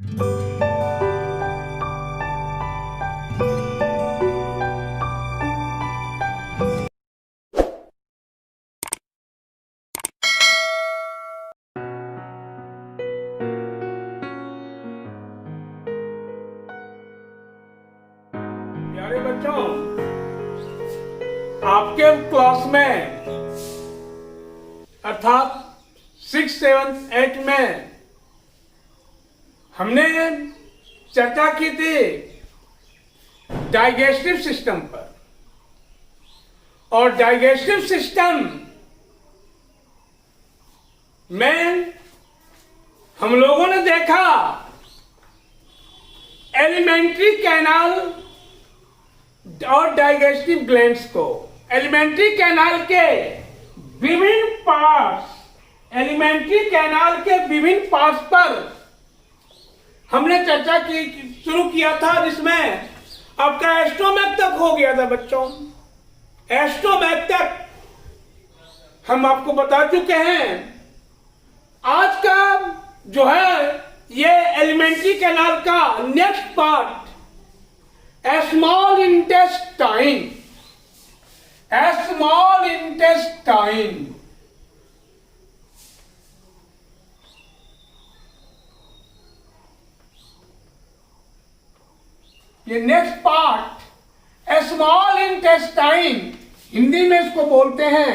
प्यारे बच्चों, आपके क्लास में अर्थात 6, 7, 8 में हमने चर्चा की थी डाइजेस्टिव सिस्टम पर। और डाइजेस्टिव सिस्टम में हम लोगों ने देखा एलिमेंट्री कैनाल और डाइजेस्टिव ग्लैंड्स को। एलिमेंट्री कैनाल के विभिन्न पार्ट्स पर हमने चर्चा की शुरू किया था, जिसमें आपका एस्टोमैक तक हो गया था बच्चों। एस्टोमैक तक हम आपको बता चुके हैं। आज का जो है ये एलिमेंट्री कैनाल का नेक्स्ट पार्ट स्मॉल इंटेस्टाइन। ये next part small intestine, Hindi में इसको बोलते हैं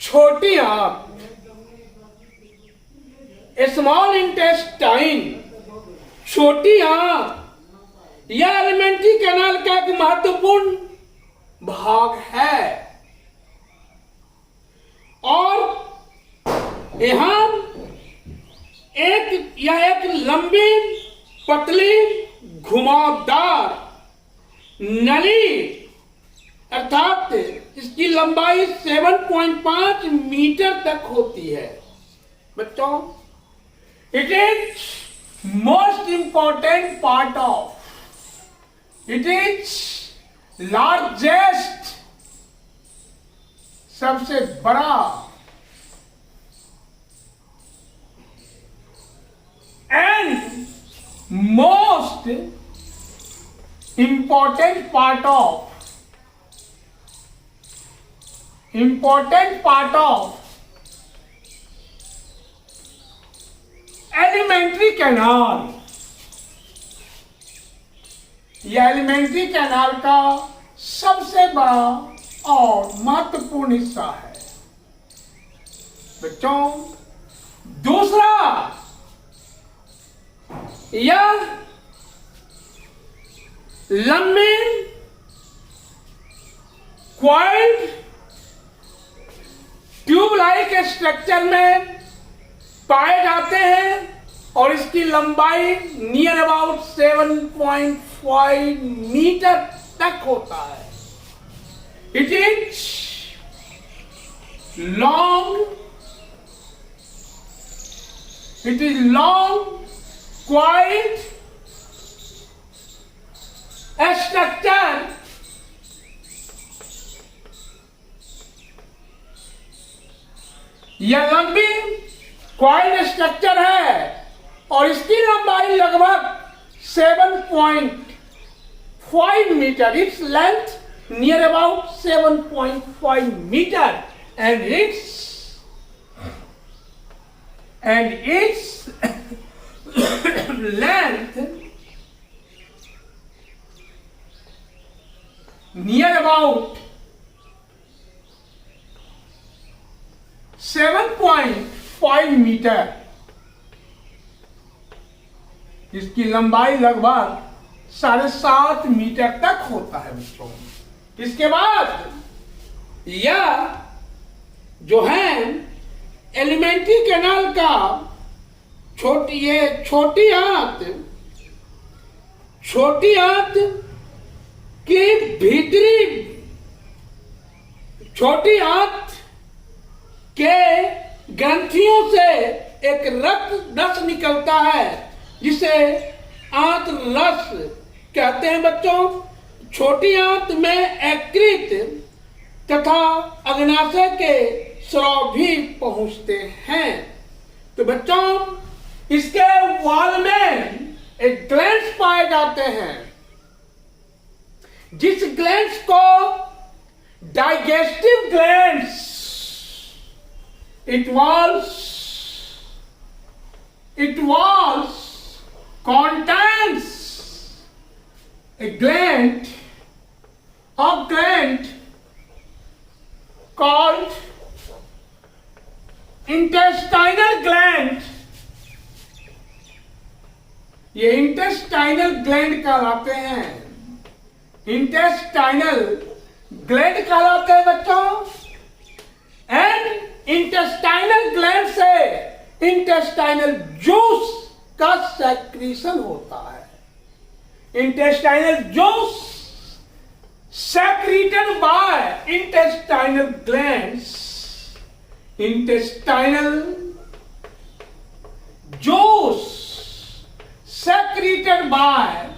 छोटी आंत। स्मॉल इंटेस्टाइन, छोटी आंत, यह एलिमेंट्री कैनाल का एक महत्वपूर्ण भाग है। और यहां यह एक लंबी पतली घुमावदार नली अर्थात इसकी लंबाई 7.5 मीटर तक होती है बच्चों। It is most important part of, it is largest, सबसे बड़ा and most important part of alimentary canal. यह एलिमेंट्री कैनाल का सबसे बड़ा और महत्वपूर्ण हिस्सा है बच्चों। दूसरा, यह लंबी क्वाइल्ड ट्यूब लाइक स्ट्रक्चर में पाए जाते हैं और इसकी लंबाई नियर अबाउट 7.5 मीटर तक होता है। It is long coiled structure यह लंबी क्वाइल्ड स्ट्रक्चर है और इसकी लंबाई लगभग 7.5 metre. Its length near about 7.5 metre and its length near about 7.5 metre. इसकी लंबाई लगभग 7.5 मीटर तक होता है बच्चों। इसके बाद यह जो है एलिमेंट्री कैनाल का छोटी आंत की भीतरी छोटी आंत के ग्रंथियों से एक रक्त रस निकलता है जिसे आंत रस कहते हैं बच्चों। छोटी आंत में यकृत तथा अग्नाशय के स्राव भी पहुंचते हैं। तो बच्चों इसके वाल में एक ग्लैंड्स पाए जाते हैं, जिस ग्लैंड्स को digestive glands it was contains a gland called intestinal gland. ये इंटेस्टाइनल ग्लैंड कहलाते हैं, इंटेस्टाइनल ग्लैंड कहलाते हैं बच्चों। एंड इंटेस्टाइनल ग्लैंड से इंटेस्टाइनल जूस का सेक्रीशन होता है। Intestinal juice secreted by intestinal glands, intestinal juice secreted by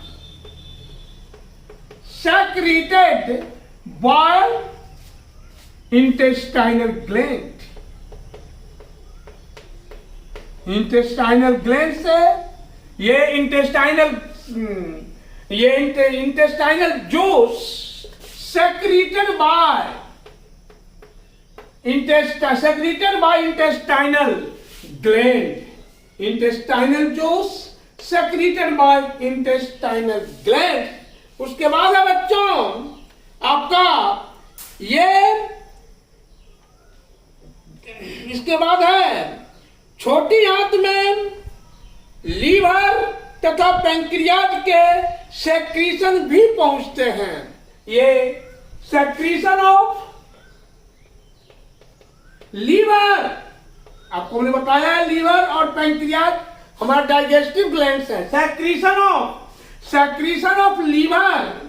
intestinal gland, intestinal gland से ये intestinal juice secreted by intestinal gland, intestinal juice secreted by intestinal gland। उसके बाद है बच्चों आपका इसके बाद है छोटी आंत में लीवर तथा पैंक्रियाज के सेक्रीशन भी पहुंचते हैं। ये सेक्रीशन ऑफ लीवर, आपको मैंने बताया है लीवर और पैंक्रियाज हमारा डाइजेस्टिव ग्लैंड्स है। Secretion of liver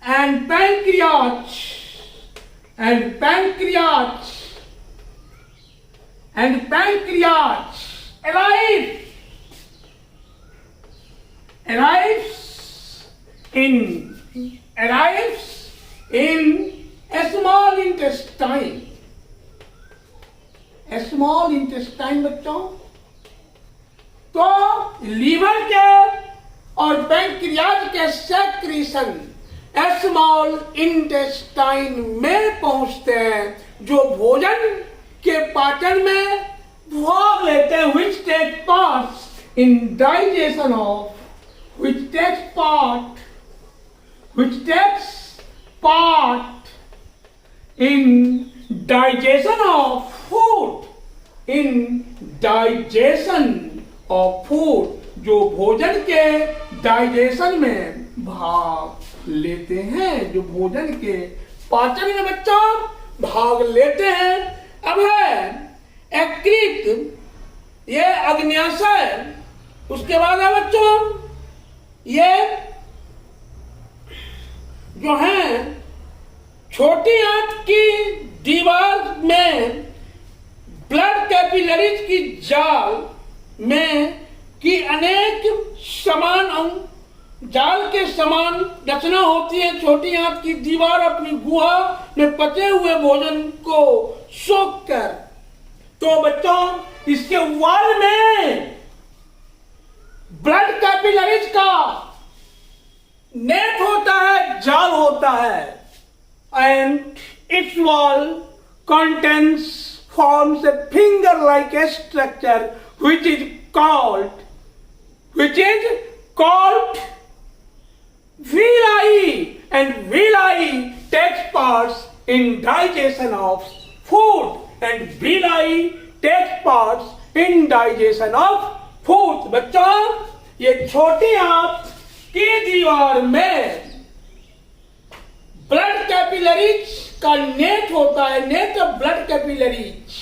and pancreas arrives in a small intestine, बच्चों। तो लीवर के और पैंक्रियाज के सेक्रीशन स्मॉल इंटेस्टाइन में पहुंचते हैं, जो भोजन के पाचन में भाग लेते हैं, which takes part in digestion of food, जो भोजन के डाइजेशन में भाग लेते हैं, जो भोजन के पाचन में बच्चों भाग लेते हैं। अब है यकृत, ये अग्न्याशय। उसके बाद है बच्चों ये जो है छोटी आंत की दीवार में ब्लड कैपिलरीज की जाल में की अनेक समान अंग जाल के समान रचना होती है। छोटी आंत की दीवार अपनी गुहा में पचे हुए भोजन को सोख कर, तो बच्चों इसके वॉल में ब्लड कैपिलरीज का नेट होता है, जाल होता है, and it's wall contains forms a finger-like structure which is called villi, and villi takes part in digestion of food, and villi takes part in digestion of food। बच्चों ये छोटी आंत की दीवार में ब्लड कैपिलरीज का नेट होता है, net of blood capillaries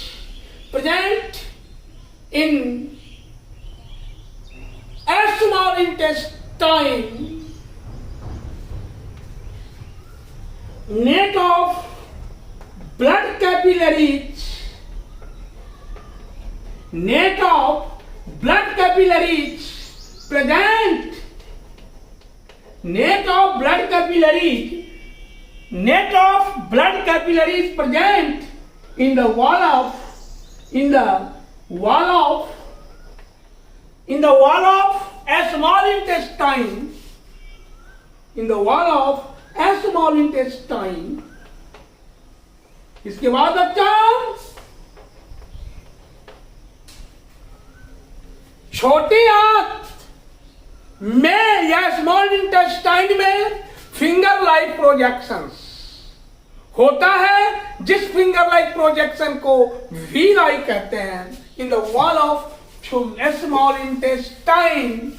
present in small intestine, net of blood capillaries present, net of blood capillaries present in the wall of in the wall of a small intestine, in the wall of a small intestine. इसके बाद बच्चा छोटी आंत में या small intestine में finger like projections होता है, जिस फिंगर लाइक प्रोजेक्शन को वी लाइक कहते हैं in the wall of small intestine.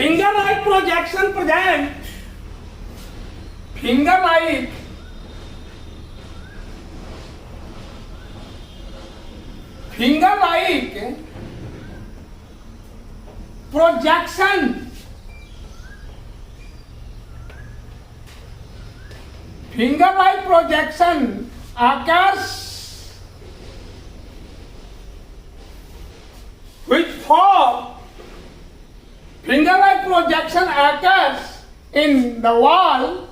Finger like projection present. Finger like projection. Finger like projection occurs which form finger-like projection occurs in the wall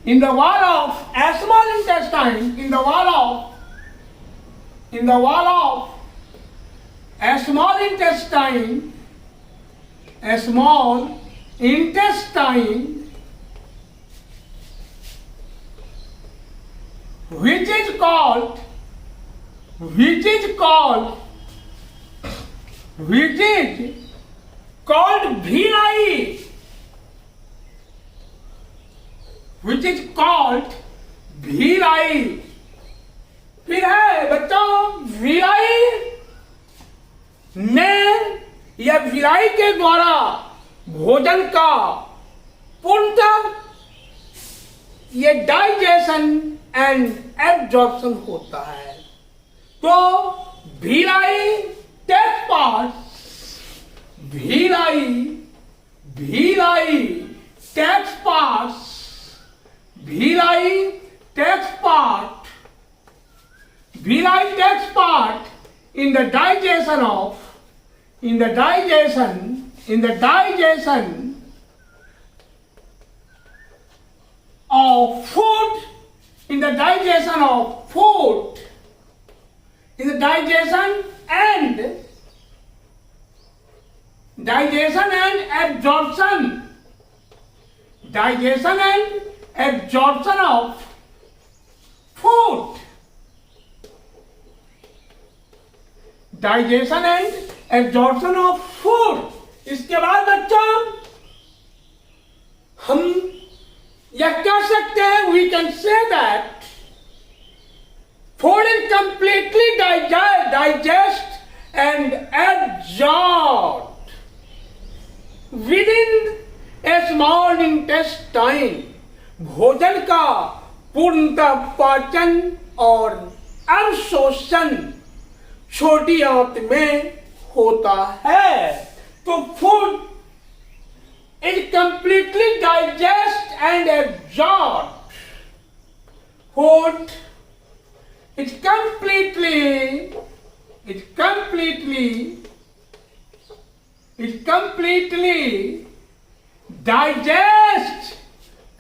of a small intestine, in the wall of a small intestine, which is called villi, which is called villi. फिर है बच्चों villi ने या villi के द्वारा भोजन का पूर्णतः ये डाइजेशन एंड एब्जॉर्प्शन होता है. तो villi takes part villi takes part in the digestion of food, in the digestion and absorption of food. Digestion and absorption of food. इसके बाद बच्चों हम यह कह सकते हैं, we can say that food is completely digest and absorbed within a small intestine. भोजन का पूर्णतः पाचन और अवशोषण छोटी आंत में होता है. तो food is completely digest and absorb. Food is completely digest.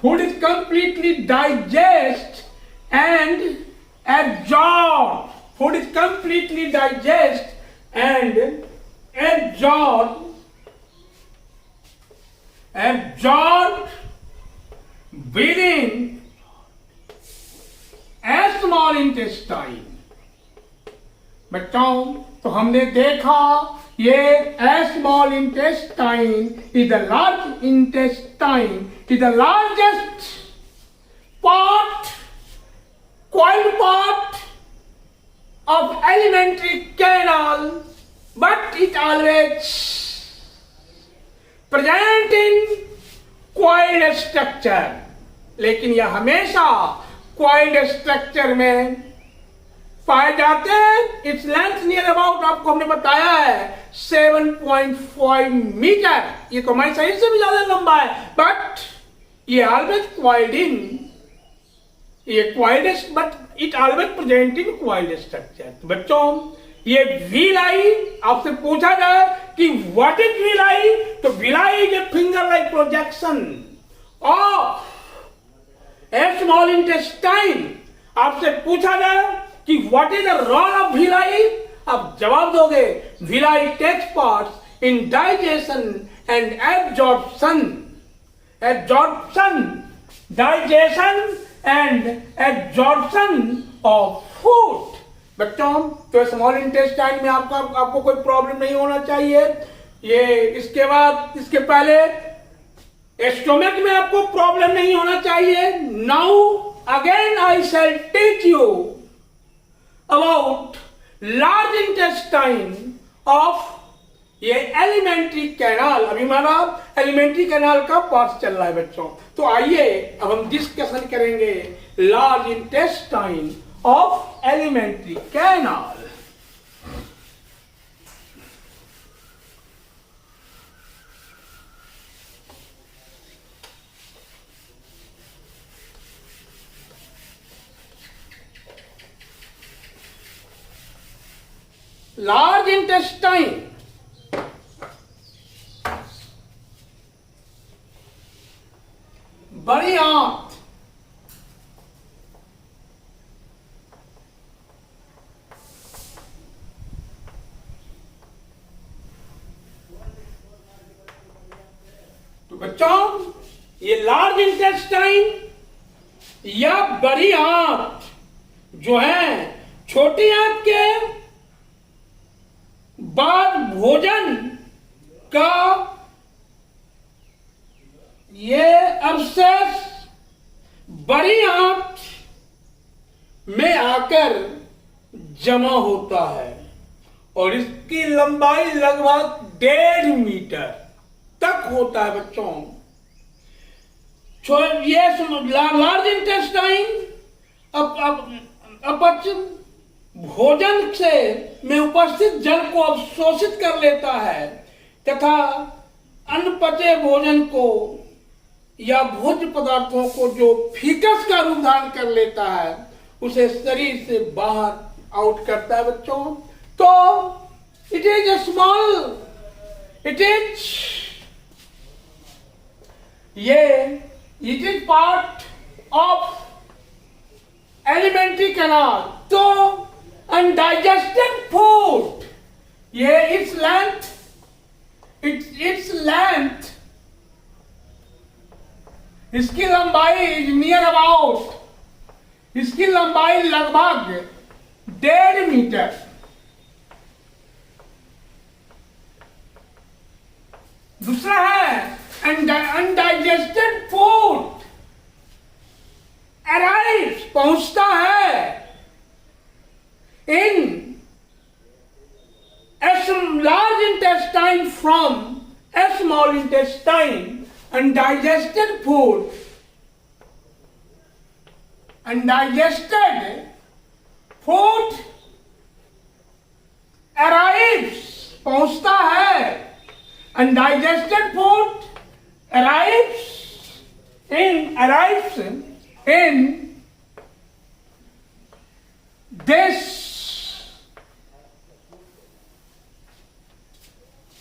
Food is completely digest and absorb. Food is completely digest and absorb within a small intestine. बच्चों तो हमने देखा ये a small intestine is the large intestine, is the largest part, coiled part of alimentary canal, but it always present in coiled structure. लेकिन यह हमेशा coiled structure में पाए जाते हैं. इट्स लेंथ नियर अबाउट आपको हमने बताया है 7.5 मीटर. ये कमाई साइज से भी ज्यादा लंबा है, बट ये always coiled in, ये coiled but it always present in coiled structure. तो बच्चों ये villi आपसे पूछा जाए कि what is villi, तो villi is a finger like projection of a small intestine. आपसे पूछा जाए कि what is the role of villi, आप जवाब दोगे villi takes part in digestion and digestion and absorption of food. बच्चों तो स्मॉल इंटेस्टाइन में आपको कोई प्रॉब्लम नहीं होना चाहिए. ये इसके बाद इसके पहले स्टोमक में आपको प्रॉब्लम नहीं होना चाहिए. Now again I shall teach you about large intestine of ये एलिमेंट्री कैनाल. अभी हमारा एलिमेंट्री कैनाल का पार्ट चल रहा है बच्चों. तो आइए अब हम डिस्कशन करेंगे large intestine of alimentary canal. Large intestine बड़ी आंत तो बच्चों ये लार्ज इंटेस्टाइन या बड़ी आंत जो है छोटी आंत के बाद भोजन का ये अवशेष बड़ी आंत में आकर जमा होता है और इसकी लंबाई लगभग 1.5 मीटर तक होता है बच्चों. ये लार्ज इंटेस्टाइन अपच भोजन से में उपस्थित जल को अवशोषित कर लेता है तथा अनपचे भोजन को या भोज्य पदार्थों को जो फीकस का रूप धारण कर लेता है उसे शरीर से बाहर आउट करता है बच्चों. तो it is a small it is part of alimentary canal. तो अनडाइजेस्टेड फूड ये इट्स लेंथ इसकी लंबाई नियर अबाउट इसकी लंबाई लगभग 1.5 मीटर. दूसरा है अनडाइजेस्टेड फूड अराइव्स पहुंचता है in a large intestine from a small intestine. Undigested food arrives पहुंचता है. Undigested food arrives in this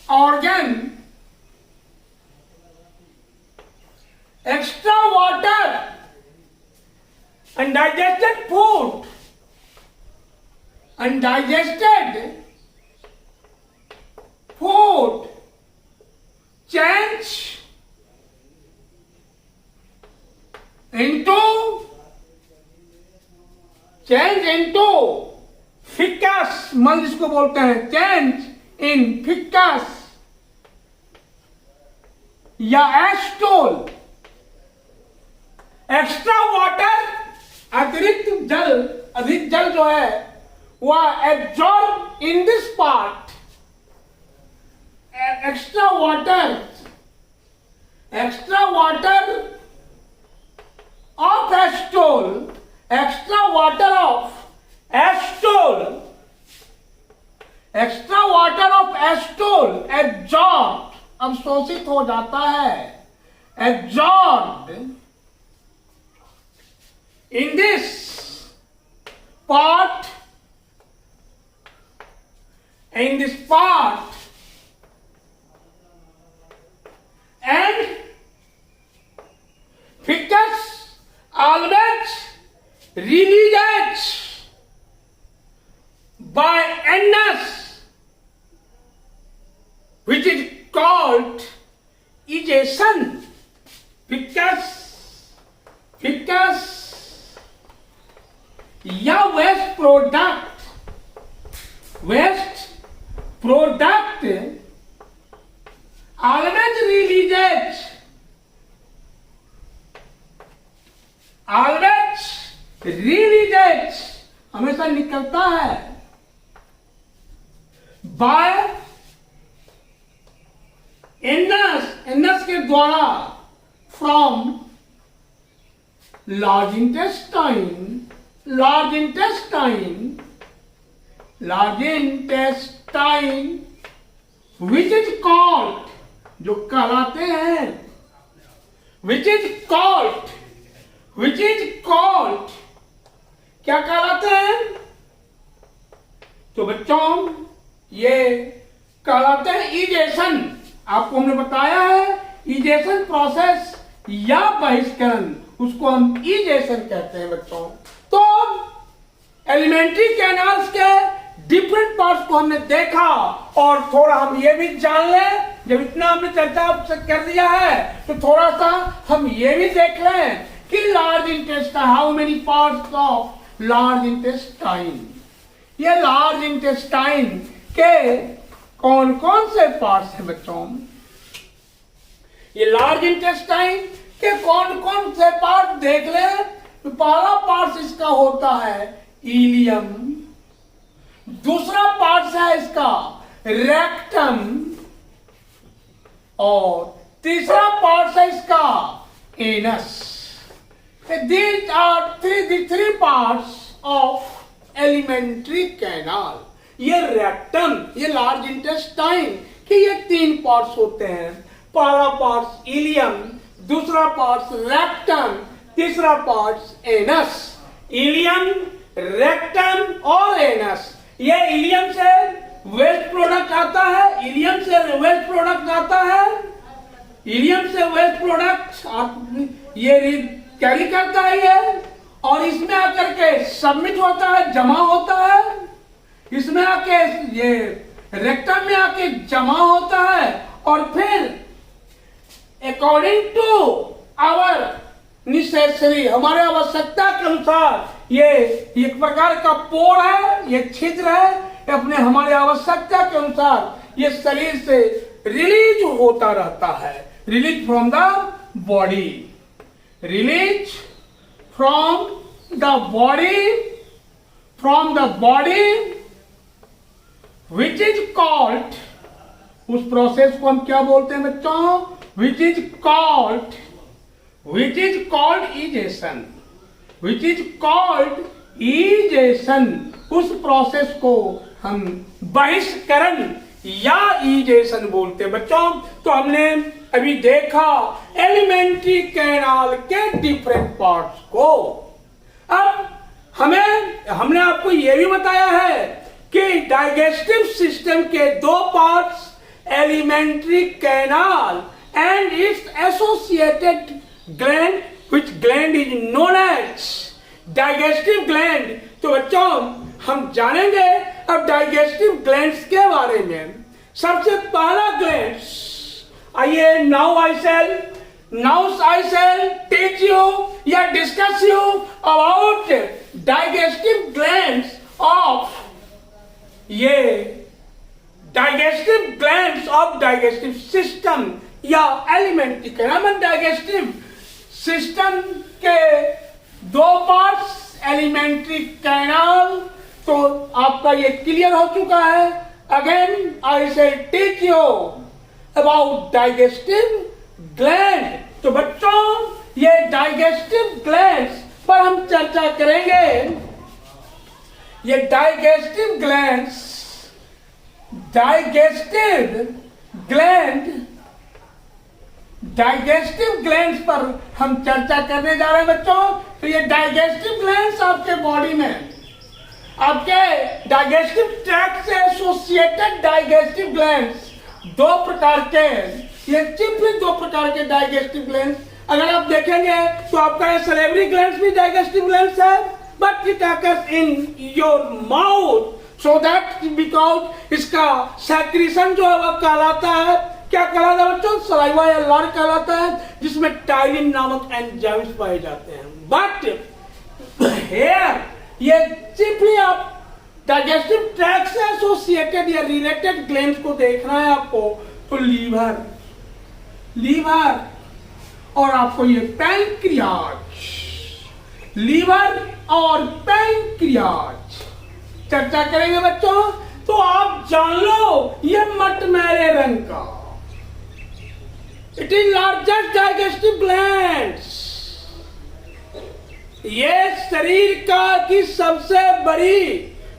organ. Extra water, undigested food, change into ficus मल जिसको बोलते हैं. चेंज इन फिकस या एस्टोल. एक्स्ट्रा वाटर अधिक जल जो है वह absorb in this part. Extra water of stool absorb अवशोषित हो जाता है. absorbed in this part, and ficus always releases by anus, which is called ejection. Ficus या वेस्ट प्रोडक्ट always releases हमेशा निकलता है बाय एनस के द्वारा from large intestine which is called, जो कहलाते हैं, which is called, क्या कहलाते हैं? तो बच्चों ये कहलाते हैं इजेशन। आपको हमने बताया है इजेशन प्रोसेस या बहिष्करण, उसको हम इजेशन कहते हैं बच्चों। तो एलिमेंट्री कैनाल्स के डिफरेंट पार्ट्स को हमने देखा और थोड़ा हम ये भी जान लें, जब इतना हमने चर्चा आपसे कर दिया है तो थोड़ा सा हम ये भी देख लें कि large intestine, how many parts of large intestine, ये लार्ज इंटेस्टाइन के कौन कौन से पार्ट्स हैं बच्चों? ये लार्ज इंटेस्टाइन के कौन कौन से पार्ट देख लें। तो पहला पार्ट इसका होता है इलियम, दूसरा पार्ट है इसका रेक्टम और तीसरा पार्ट है इसका anus. These are the three parts of elementary canal। ये रेक्टम, ये लार्ज इंटेस्टाइन के ये तीन पार्ट्स होते हैं। पहला पार्ट इलियम, दूसरा पार्ट रेक्टम, तीसरा पार्ट एनस। इलियम, रेक्टम और एनस। ये इलियम से वेस्ट प्रोडक्ट आता है, इलियम से वेस्ट प्रोडक्ट ये कैरी करता है ये, और इसमें आकर के सबमिट होता है, जमा होता है, इसमें आके ये रेक्टम में आके जमा होता है और फिर अकॉर्डिंग टू आवर नेसेसरी, हमारे आवश्यकता के अनुसार ये एक प्रकार का पोर है, ये छिद्र है, अपने हमारे आवश्यकता के अनुसार ये शरीर से रिलीज होता रहता है। Release from the body, release from the body which is called, उस प्रोसेस को हम क्या बोलते हैं बच्चों? Which is called egestion, which is called egestion. उस प्रोसेस को हम बहिष्करण या इजेशन बोलते हैं बच्चों। तो हमने अभी देखा एलिमेंट्री कैनाल के डिफरेंट पार्ट्स को। अब हमने आपको यह भी बताया है कि डाइजेस्टिव सिस्टम के दो parts, alimentary canal and it's associated gland, which gland is known as digestive gland। तो बच्चों हम जानेंगे अब डाइजेस्टिव ग्लैंड्स के बारे में। सबसे पहला ग्लैंड, आइए now I shall teach you या discuss you about digestive glands of digestive system या एलिमेंट्री कैनाल। डाइजेस्टिव सिस्टम के दो पार्ट्स, एलिमेंट्री कैनाल, तो आपका ये क्लियर हो चुका है। अगेन आई से teach you about digestive gland. तो बच्चों ये डाइजेस्टिव ग्लैंड्स पर हम चर्चा करेंगे। ये डाइजेस्टिव ग्लैंड डाइजेस्टिव ग्लैंड्स पर हम चर्चा करने जा रहे हैं बच्चों। तो ये डाइजेस्टिव ग्लैंड्स आपके बॉडी में, आपके डाइजेस्टिव ट्रैक्ट से एसोसिएटेड डाइजेस्टिव ग्लैंड्स दो प्रकार के, ये सिंपली दो प्रकार के डाइजेस्टिव ग्लैंड्स। अगर आप देखेंगे तो आपका ये सलेवरी ग्लैंड्स भी डाइजेस्टिव ग्लैंड्स है, but it occurs in your mouth, so that because इसका सेक्रीशन जो है वह कहलाता है, क्या कहलाता है बच्चों? सलाइवा या लार कहलाता है, जिसमें टाइलिन नामक एंजाइम्स पाए जाते हैं। बट हेयर ये सिंपली आप डाइजेस्टिव ट्रैक्ट से एसोसिएटेड या रिलेटेड ग्लैंड्स को देखना है आपको, तो लीवर और आपको ये पैंक्रियाज, लीवर और पैंक्रियाज चर्चा करेंगे बच्चों। तो आप जान लो ये मटमैले रंग का, it is largest digestive glands, ये शरीर का की सबसे बड़ी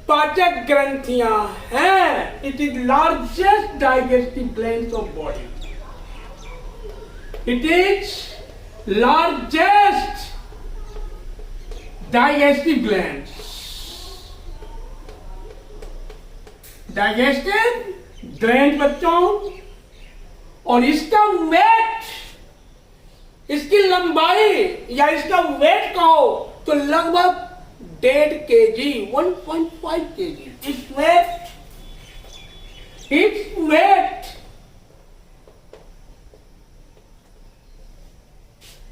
पाचक ग्रंथियां हैं। It is largest digestive glands of body, it is largest digestive glands, digestive gland बच्चों। और इसका वेट, इसकी लंबाई या इसका वेट कहो तो लगभग 1.5 kg, 1.5 kg। Its weight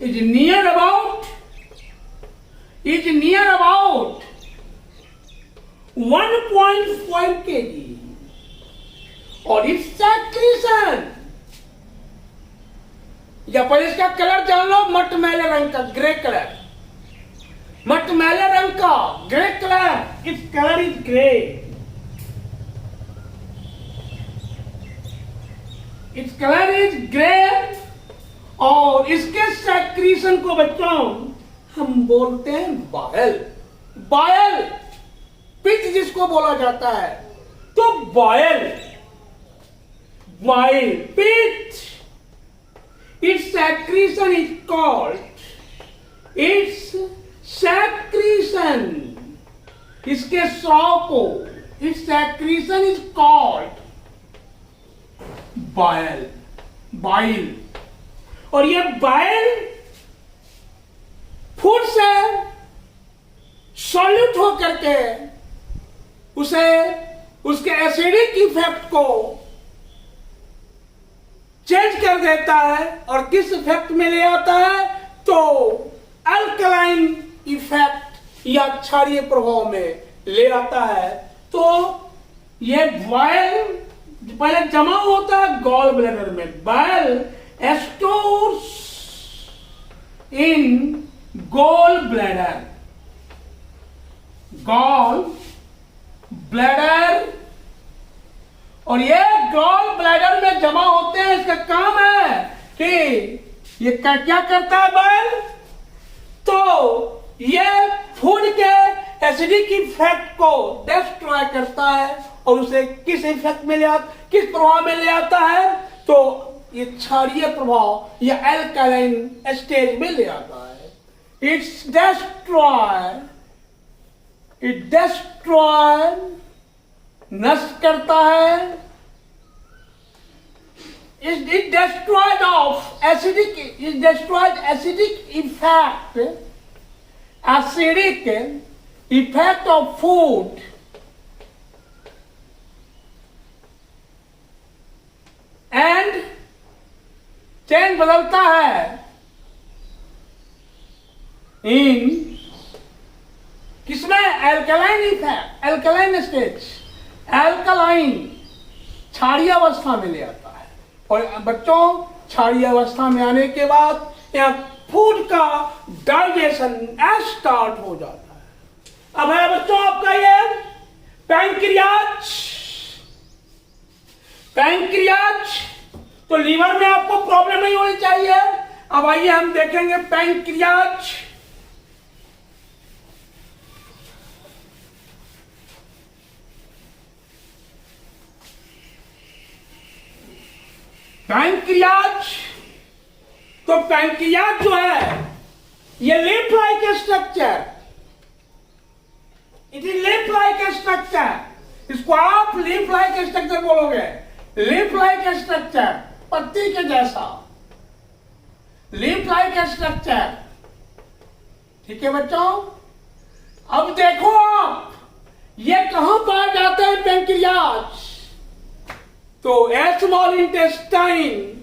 is near about 1.5 kg। और इट्स सेक्रीशन, या पर इसका कलर जान लो, मटमैले रंग का, ग्रे कलर, मटमैले रंग का grey colour, its colour is grey, its colour is grey. और इसके सेक्रीशन को बच्चों हम बोलते हैं बायल, बायल पित्त जिसको बोला जाता है, तो बायल पित्त, its secretion is called, its secretion, इसके स्राव को, its secretion is called bile। और ये बाइल फूड से सॉल्यूट होकर के उसे, उसके एसिडिक इफेक्ट को चेंज कर देता है। और किस इफेक्ट में ले आता है? तो अल्कलाइन इफेक्ट या क्षारीय प्रभाव में ले आता है। तो ये बाइल पहले जमा होता है गॉल ब्लैडर में, bile stores in gall bladder, और ये गॉल ब्लैडर में जमा होते हैं। इसका काम है कि ये क्या करता है बाइल? तो ये फूड के एसिडिक इफेक्ट को डिस्ट्रॉय करता है और उसे किस इफेक्ट में किस प्रभाव में ले आता है? तो ये क्षारीय प्रभाव या एल्कालाइन स्टेज में ले आता है। इट्स डिस्ट्रॉय नष्ट करता है। It destroyed acidic effect of food and chain बदलता है इन किसमें? Alkaline effect, alkaline stage, alkaline क्षारीय अवस्था में ले आता है। और बच्चों क्षारीय अवस्था में आने के बाद यहाँ फूड का डाइजेशन स्टार्ट हो जाता है। अब है बच्चों आपका ये पैंक्रियाज। तो लीवर में आपको प्रॉब्लम नहीं होनी चाहिए। अब आइए हम देखेंगे पैंक्रियाज। पैंक्रियाज तो पैंक्रियाज जो है ये lip like structure, it is lip like structure, इसको आप लिप लाइक स्ट्रक्चर बोलोगे, लिप लाइक स्ट्रक्चर, पत्ती के जैसा लिप लाइक स्ट्रक्चर। ठीक है बच्चों, अब देखो आप ये कहां पाया जाता है पैंक्रियाज। तो स्मॉल इंटेस्टाइन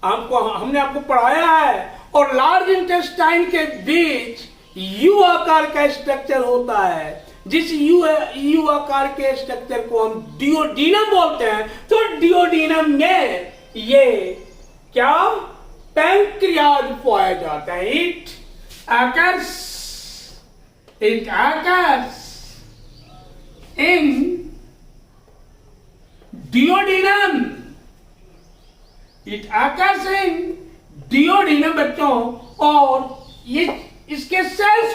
हमने आपको पढ़ाया है, और लार्ज इंटेस्टाइन के बीच यू आकार का स्ट्रक्चर होता है, जिस यू आकार के स्ट्रक्चर को हम डियोडीनम बोलते हैं। तो डियोडीनम में ये क्या पैंक्रियाज पाया जाता है। It occurs in duodenum, it occurs in duodenum बच्चों। और ये इसके cells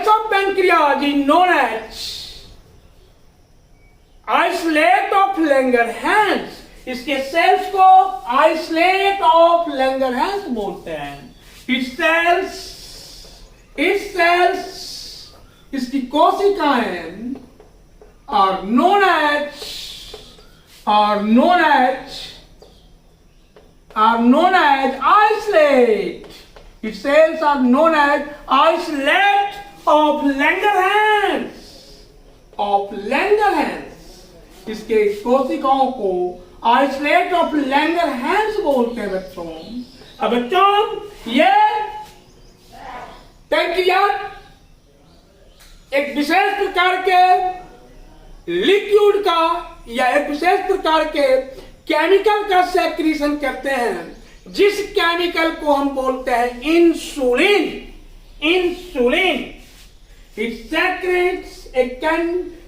of pancreas is known as isolate of Langerhans. इसके सेल्स को आइसोलेट ऑफ लैंगरहैंस बोलते हैं। इट्स सेल्स इसकी कोशिकाएं are known as isolate. Its cells are known as isolate of Langerhans. इसके कोशिकाओं को आइसोलेट ऑफ लैंगरहैंस बोलते हैं बच्चों। अब बच्चों ये पैंक्रियाज एक विशेष प्रकार के लिक्विड का या एक विशेष प्रकार के केमिकल का सेक्रीशन करते हैं, जिस केमिकल को हम बोलते हैं insulin. It secrets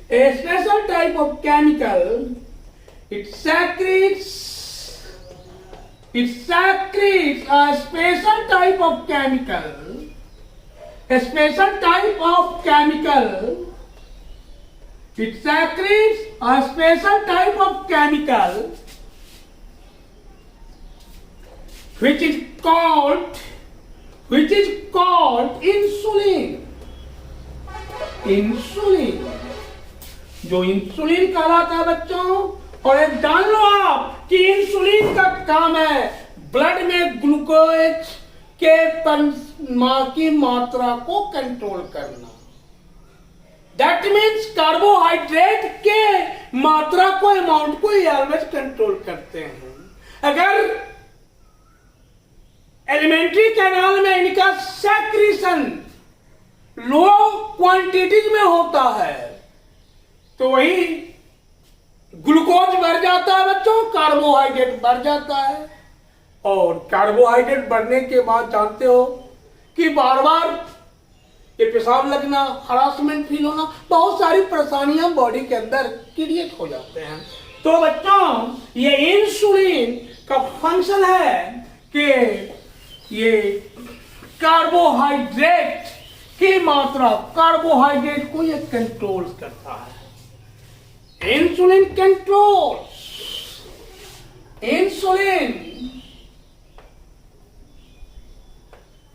a special type of chemical. It secretes a special type of chemical. It secretes a special type of chemical which is called insulin. जो इंसुलिन कहलाता है बच्चों। और एक जान लो आप कि इंसुलिन का काम है ब्लड में ग्लूकोज की मात्रा को कंट्रोल करना। दैट मीन्स कार्बोहाइड्रेट के मात्रा को, अमाउंट को ये ऑलवेज कंट्रोल करते हैं। अगर एलिमेंट्री कैनाल में इनका सेक्रीशन लो क्वांटिटीज में होता है तो वही ग्लूकोज बढ़ जाता है बच्चों, कार्बोहाइड्रेट बढ़ जाता है। और कार्बोहाइड्रेट बढ़ने के बाद जानते हो कि बार बार ये पेशाब लगना, हरासमेंट फील होना, बहुत सारी परेशानियां बॉडी के अंदर क्रिएट हो जाते हैं। तो बच्चों ये इंसुलिन का फंक्शन है कि ये कार्बोहाइड्रेट की मात्रा, कार्बोहाइड्रेट को ये कंट्रोल करता है। Insulin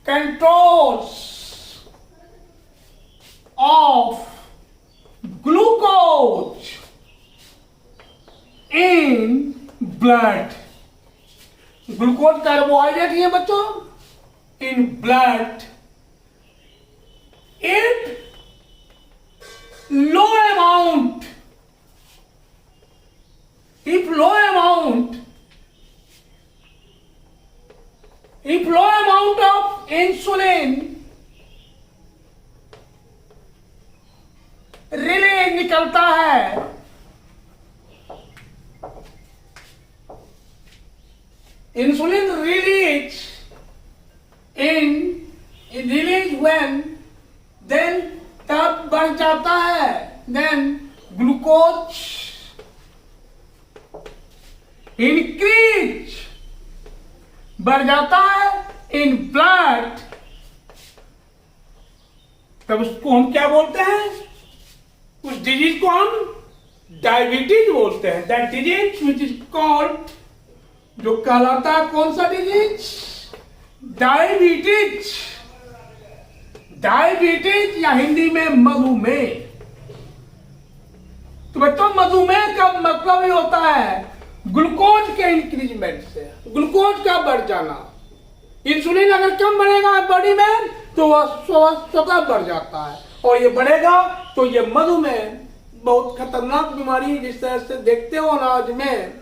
controls of glucose in blood. Glucose carbohydrate ही है बच्चों in blood. If low amount of insulin release निकलता है, इंसुलिन रिलीज when then तब बढ़ जाता है, then ग्लूकोज इंक्रीज बढ़ जाता है इन ब्लड। तब उसको हम क्या बोलते हैं, उस डिजीज को हम डायबिटीज बोलते हैं, that disease which is called, जो कहलाता है कौन सा डिजीज, डायबिटीज। डायबिटीज या हिंदी में मधुमेह। तो बच्चों मधुमेह का मतलब ही होता है ग्लूकोज के इंक्रीजमेंट से, ग्लूकोज का बढ़ जाना। इंसुलिन अगर कम बढ़ेगा बॉडी में तो वह स्वतः बढ़ जाता है, और ये बढ़ेगा तो ये मधुमेह बहुत खतरनाक बीमारी है। जिस तरह से देखते हो अनाज में,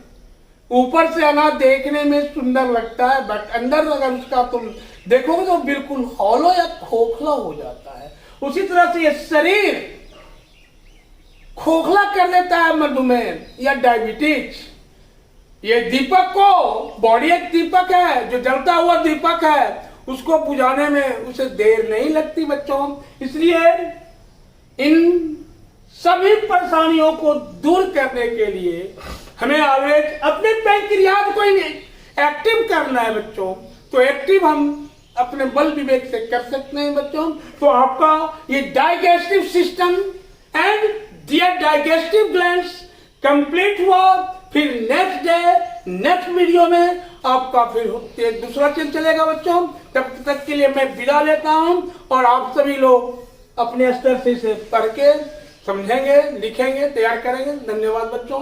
ऊपर से अनाज देखने में सुंदर लगता है, बट अंदर अगर उसका तुम देखोगे तो बिल्कुल हॉलो या खोखला हो जाता है। उसी तरह से ये शरीर खोखला कर देता है मधुमेह या डायबिटीज। ये दीपक को, बॉडी एक दीपक है, जो जलता हुआ दीपक है, उसको बुझाने में उसे देर नहीं लगती बच्चों। इसलिए इन सभी परेशानियों को दूर करने के लिए हमें ऑलवेज अपने पैंक्रियाज को एक्टिव करना है बच्चों। तो एक्टिव हम अपने बल विवेक से कर सकते हैं बच्चों। तो आपका ये digestive system and their digestive glands complete हुआ। फिर नेक्स्ट डे नेक्स्ट वीडियो में आपका फिर दूसरा चीज चलेगा बच्चों। तब तक के लिए मैं विदा लेता हूं, और आप सभी लोग अपने स्तर से इसे पढ़ के समझेंगे, लिखेंगे, तैयार करेंगे। धन्यवाद बच्चों।